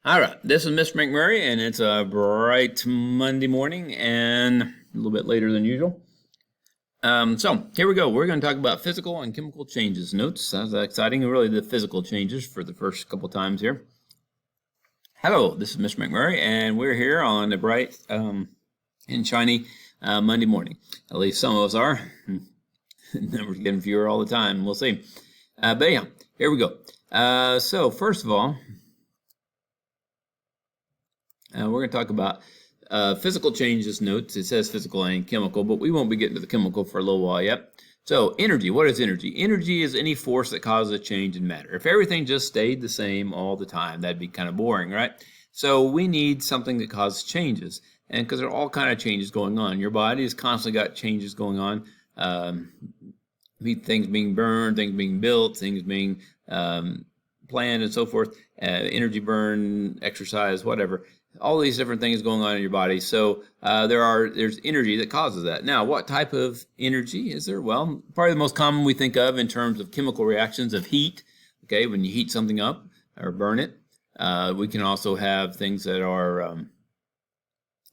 All right, this is Mr. McMurray, and it's a bright Monday morning and a little bit later than usual. So here we go. We're going to talk about physical and chemical changes. Notes, sounds exciting. Really, the physical changes for the first couple times here. Hello, this is Mr. McMurray, and we're here on a bright and shiny Monday morning. At least some of us are. Numbers getting fewer all the time. We'll see. But anyhow, here we go. So first of all, we're going to talk about physical changes. Notes, it says physical and chemical, but we won't be getting to the chemical for a little while yet. So energy, what is energy? Energy is any force that causes a change in matter. If everything just stayed the same all the time, that'd be kind of boring, right? So we need something that causes changes. And because there are all kind of changes going on. Your body has constantly got changes going on. Things being burned, things being built, things being planned and so forth. Energy burn, exercise, whatever. All these different things going on in your body. So there's energy that causes that. Now, what type of energy is there? Well, probably the most common we think of in terms of chemical reactions of heat. Okay, when you heat something up or burn it. We can also have things that are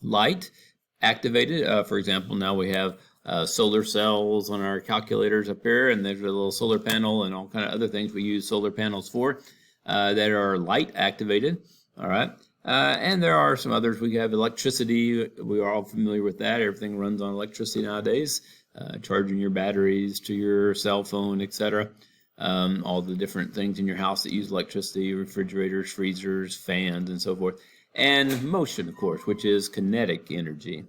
light activated. For example, now we have solar cells on our calculators up here, and there's a little solar panel and all kind of other things we use solar panels for that are light activated. All right. And there are some others. We have electricity. We are all familiar with that. Everything runs on electricity nowadays. Charging your batteries to your cell phone, etc. All the different things in your house that use electricity, refrigerators, freezers, fans, and so forth. And motion, of course, which is kinetic energy.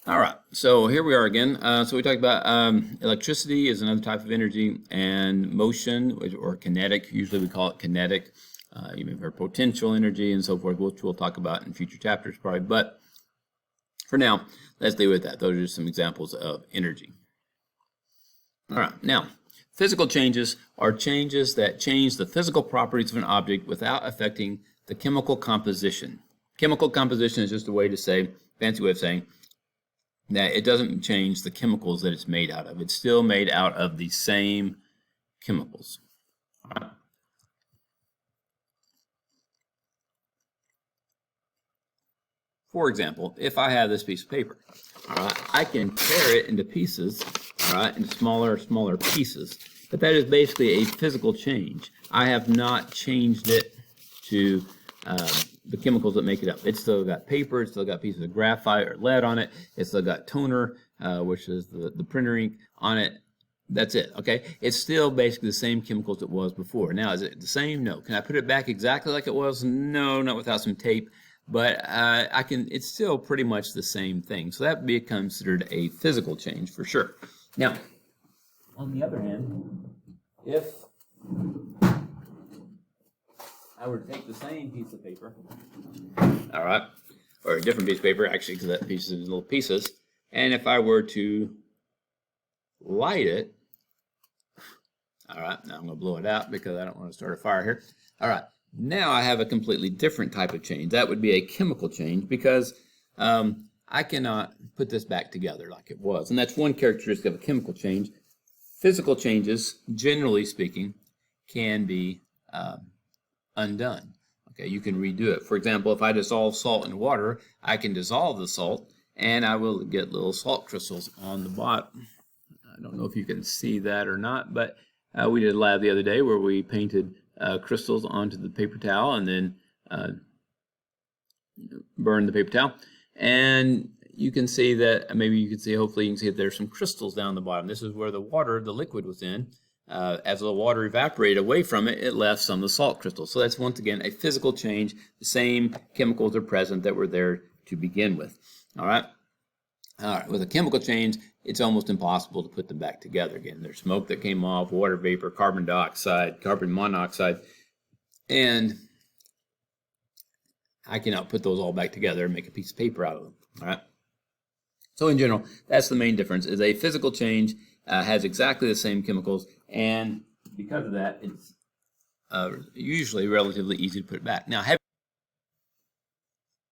All right, so here we are again. So we talked about electricity is another type of energy, and motion, or kinetic, usually we call it kinetic. You may have heard potential energy and so forth, which we'll talk about in future chapters probably. But for now, let's deal with that. Those are just some examples of energy. All right, now, physical changes are changes that change the physical properties of an object without affecting the chemical composition. Chemical composition is just a way to say, fancy way of saying, that it doesn't change the chemicals that it's made out of. It's still made out of the same chemicals. All right. For example, if I have this piece of paper, all right, I can tear it into pieces, all right, into smaller pieces. But that is basically a physical change. I have not changed it to the chemicals that make it up. It's still got paper, it's still got pieces of graphite or lead on it, it's still got toner, which is the printer ink on it. That's it, okay? It's still basically the same chemicals it was before. Now, is it the same? No. Can I put it back exactly like it was? No, not without some tape. But I can. It's still pretty much the same thing. So that would be considered a physical change for sure. Now, on the other hand, if I were to take the same piece of paper, all right, or a different piece of paper, actually, because that piece is in little pieces, and if I were to light it, all right, now I'm going to blow it out because I don't want to start a fire here. All right. Now I have a completely different type of change. That would be a chemical change because I cannot put this back together like it was. And that's one characteristic of a chemical change. Physical changes, generally speaking, can be undone. Okay, you can redo it. For example, if I dissolve salt in water, I can dissolve the salt and I will get little salt crystals on the bottom. I don't know if you can see that or not, but we did a lab the other day where we painted crystals onto the paper towel and then burn the paper towel. And you can see that, maybe you can see, hopefully you can see that there's some crystals down the bottom. This is where the water, the liquid was in. As the water evaporated away from it, it left some of the salt crystals. So that's once again a physical change. The same chemicals are present that were there to begin with. All right. All right. With a chemical change, it's almost impossible to put them back together again. There's smoke that came off, water vapor, carbon dioxide, carbon monoxide, and I cannot put those all back together and make a piece of paper out of them. All right. So in general, that's the main difference. Is a physical change has exactly the same chemicals, and because of that, it's usually relatively easy to put it back. Now,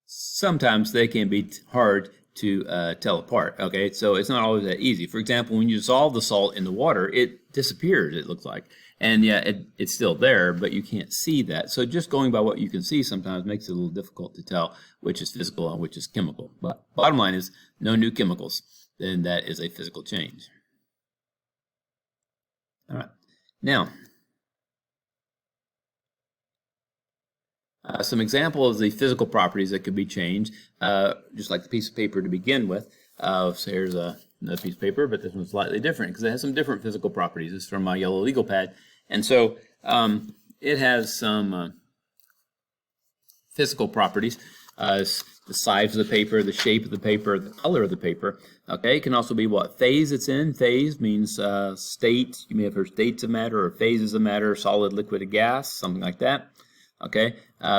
sometimes they can be hard to tell apart. Okay, so it's not always that easy. For example, when you dissolve the salt in the water, it disappears, it looks like. And yeah, it's still there, but you can't see that. So just going by what you can see sometimes makes it a little difficult to tell which is physical and which is chemical. But bottom line is no new chemicals, then that is a physical change. All right. Now, some examples of the physical properties that could be changed, just like the piece of paper to begin with. So here's another piece of paper, but this one's slightly different because it has some different physical properties. It's from my yellow legal pad. And so it has some physical properties. The size of the paper, the shape of the paper, the color of the paper. Okay, it can also be what phase it's in. Phase means state. You may have heard states of matter or phases of matter, solid, liquid, or gas, something like that. Okay,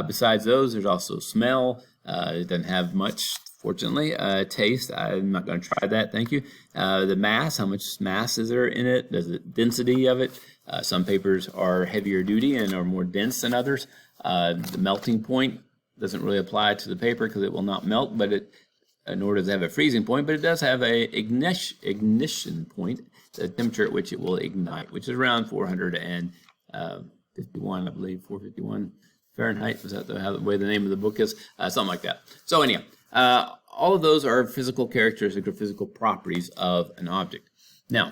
besides those, there's also smell. It doesn't have much, fortunately. Taste, I'm not going to try that, thank you. The mass, how much mass is there in it? The density of it. Some papers are heavier duty and are more dense than others. The melting point doesn't really apply to the paper because it will not melt, but nor does it have a freezing point, but it does have a ignition point, the temperature at which it will ignite, which is around 451, I believe, 451 Fahrenheit. Was that the way the name of the book is? Something like that. So anyhow, all of those are physical characteristics or physical properties of an object. Now,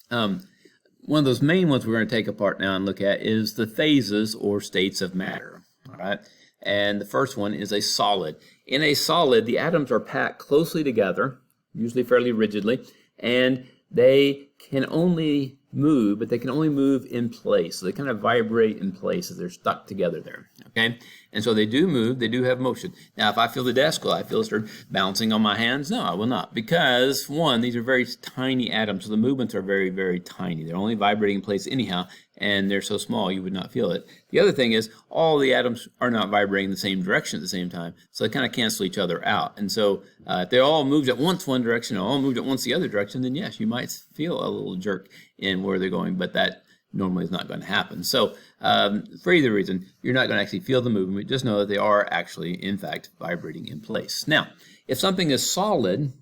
one of those main ones we're going to take apart now and look at is the phases or states of matter. All right. And the first one is a solid. In a solid, the atoms are packed closely together, usually fairly rigidly, and they can only move, but they can only move in place. So they kind of vibrate in place as they're stuck together there, okay? And so they do move, they do have motion. Now, if I feel the desk, will I feel it start bouncing on my hands? No, I will not, because one, these are very tiny atoms, so the movements are very, very tiny. They're only vibrating in place anyhow, and they're so small you would not feel it. The other thing is all the atoms are not vibrating in the same direction at the same time, so they kind of cancel each other out. And so if they all moved at once one direction and all moved at once the other direction, then yes, you might feel a little jerk in where they're going, but that normally is not going to happen. So for either reason, you're not going to actually feel the movement. Just know that they are actually, in fact, vibrating in place. Now, if something is solid,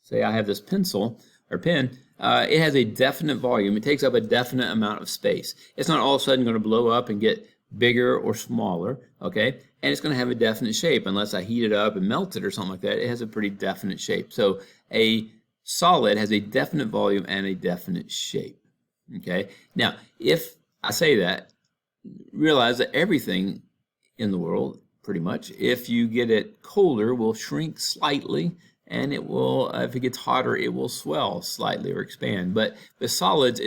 say I have this pencil or pen, it has a definite volume. It takes up a definite amount of space. It's not all of a sudden going to blow up and get bigger or smaller, okay? And it's going to have a definite shape. Unless I heat it up and melt it or something like that, it has a pretty definite shape. So a solid has a definite volume and a definite shape, okay? Now, if I say that, realize that everything in the world, pretty much, if you get it colder, will shrink slightly, and it will, if it gets hotter, it will swell slightly or expand. But with solids,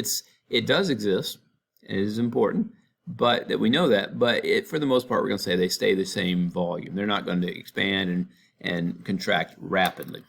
it does exist. It is important, but that we know that. But for the most part, we're going to say they stay the same volume. They're not going to expand and contract rapidly,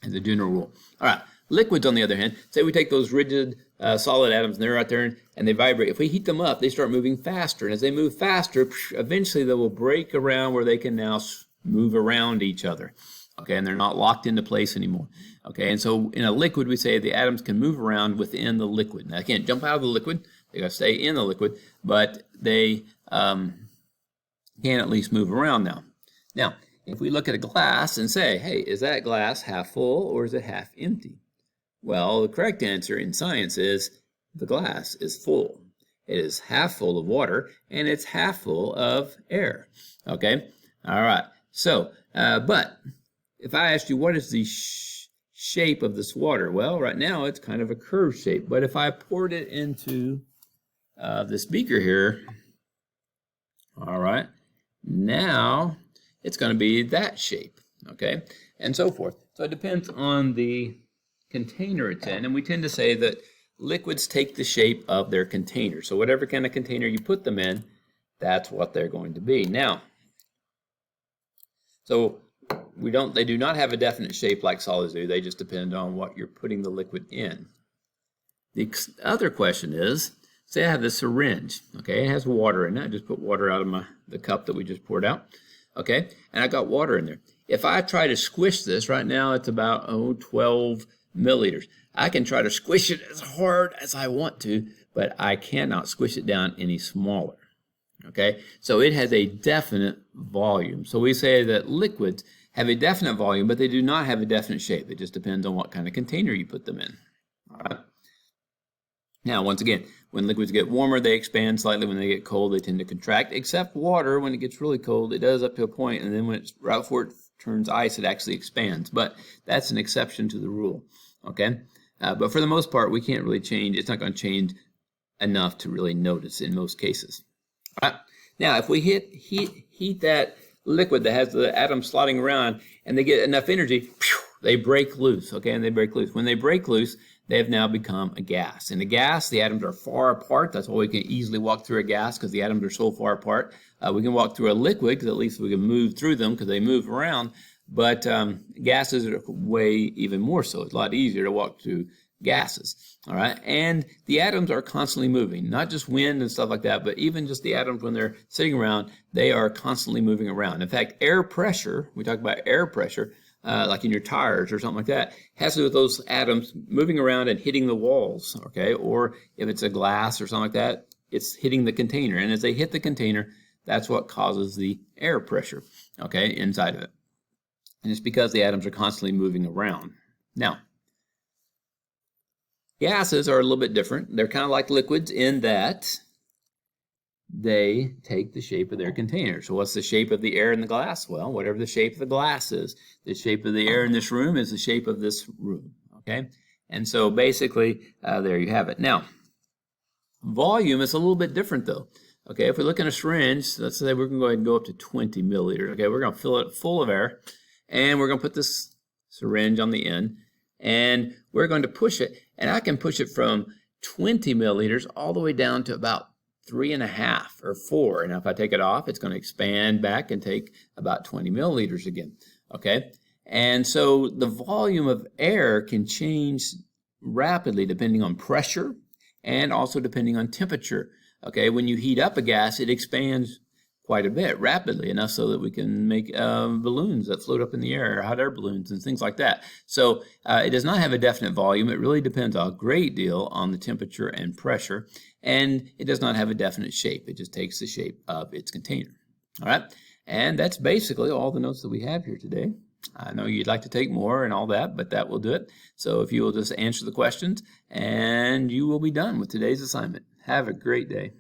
as a general rule. All right. Liquids, on the other hand, say we take those rigid solid atoms and they're out there and they vibrate. If we heat them up, they start moving faster. And as they move faster, eventually they will break around where they can now move around each other. Okay, and they're not locked into place anymore. Okay, and so in a liquid, we say the atoms can move around within the liquid. Now, they can't jump out of the liquid. They got to stay in the liquid, but they can at least move around now. Now, if we look at a glass and say, hey, is that glass half full or is it half empty? Well, the correct answer in science is the glass is full. It is half full of water and it's half full of air. Okay, all right. So, but if I asked you what is the shape of this water, well, right now it's kind of a curved shape. But if I poured it into this beaker here, all right, now it's going to be that shape, okay, and so forth. So it depends on the container it's in, and we tend to say that liquids take the shape of their container. So whatever kind of container you put them in, that's what they're going to be. Now, so they do not have a definite shape like solids do. They just depend on what you're putting the liquid in. The other question is, say I have this syringe, okay, it has water in it. I just put water out of the cup that we just poured out, okay, and I got water in there. If I try to squish this, right now it's about 12 milliliters. I can try to squish it as hard as I want to, but I cannot squish it down any smaller. Okay, so it has a definite volume. So we say that liquids have a definite volume, but they do not have a definite shape. It just depends on what kind of container you put them in. All right. Now, once again, when liquids get warmer, they expand slightly. When they get cold, they tend to contract, except water. When it gets really cold, it does up to a point, and then when it's right before it turns ice, it actually expands. But that's an exception to the rule, okay? But for the most part, we can't really change. It's not going to change enough to really notice in most cases. All right. Now, if we heat that liquid that has the atoms sliding around, and they get enough energy, they break loose, okay? And they break loose. When they break loose, they have now become a gas. In a gas, the atoms are far apart. That's why we can easily walk through a gas, because the atoms are so far apart. We can walk through a liquid, because at least we can move through them, because they move around. But gases are way even more so. It's a lot easier to walk through gases, all right? And the atoms are constantly moving, not just wind and stuff like that, but even just the atoms when they're sitting around, they are constantly moving around. In fact, air pressure, we talk about air pressure, like in your tires or something like that, has to do with those atoms moving around and hitting the walls, okay? Or if it's a glass or something like that, it's hitting the container. And as they hit the container, that's what causes the air pressure, okay, inside of it. And it's because the atoms are constantly moving around. Now, gases are a little bit different. They're kind of like liquids in that they take the shape of their container. So what's the shape of the air in the glass? Well, whatever the shape of the glass is. The shape of the air in this room is the shape of this room, okay? And so basically, there you have it. Now, volume is a little bit different though. Okay, if we look in a syringe, let's say we're going to go ahead and go up to 20 milliliters. Okay, we're going to fill it full of air, and we're going to put this syringe on the end, and we're going to push it, and I can push it from 20 milliliters all the way down to about 3.5 or 4. And if I take it off, it's going to expand back and take about 20 milliliters again. Okay, and so the volume of air can change rapidly depending on pressure and also depending on temperature. Okay, when you heat up a gas, it expands quite a bit, rapidly enough so that we can make balloons that float up in the air, hot air balloons and things like that. So it does not have a definite volume. It really depends a great deal on the temperature and pressure, and it does not have a definite shape. It just takes the shape of its container. All right, and that's basically all the notes that we have here today. I know you'd like to take more and all that, but that will do it. So if you will just answer the questions, and you will be done with today's assignment. Have a great day.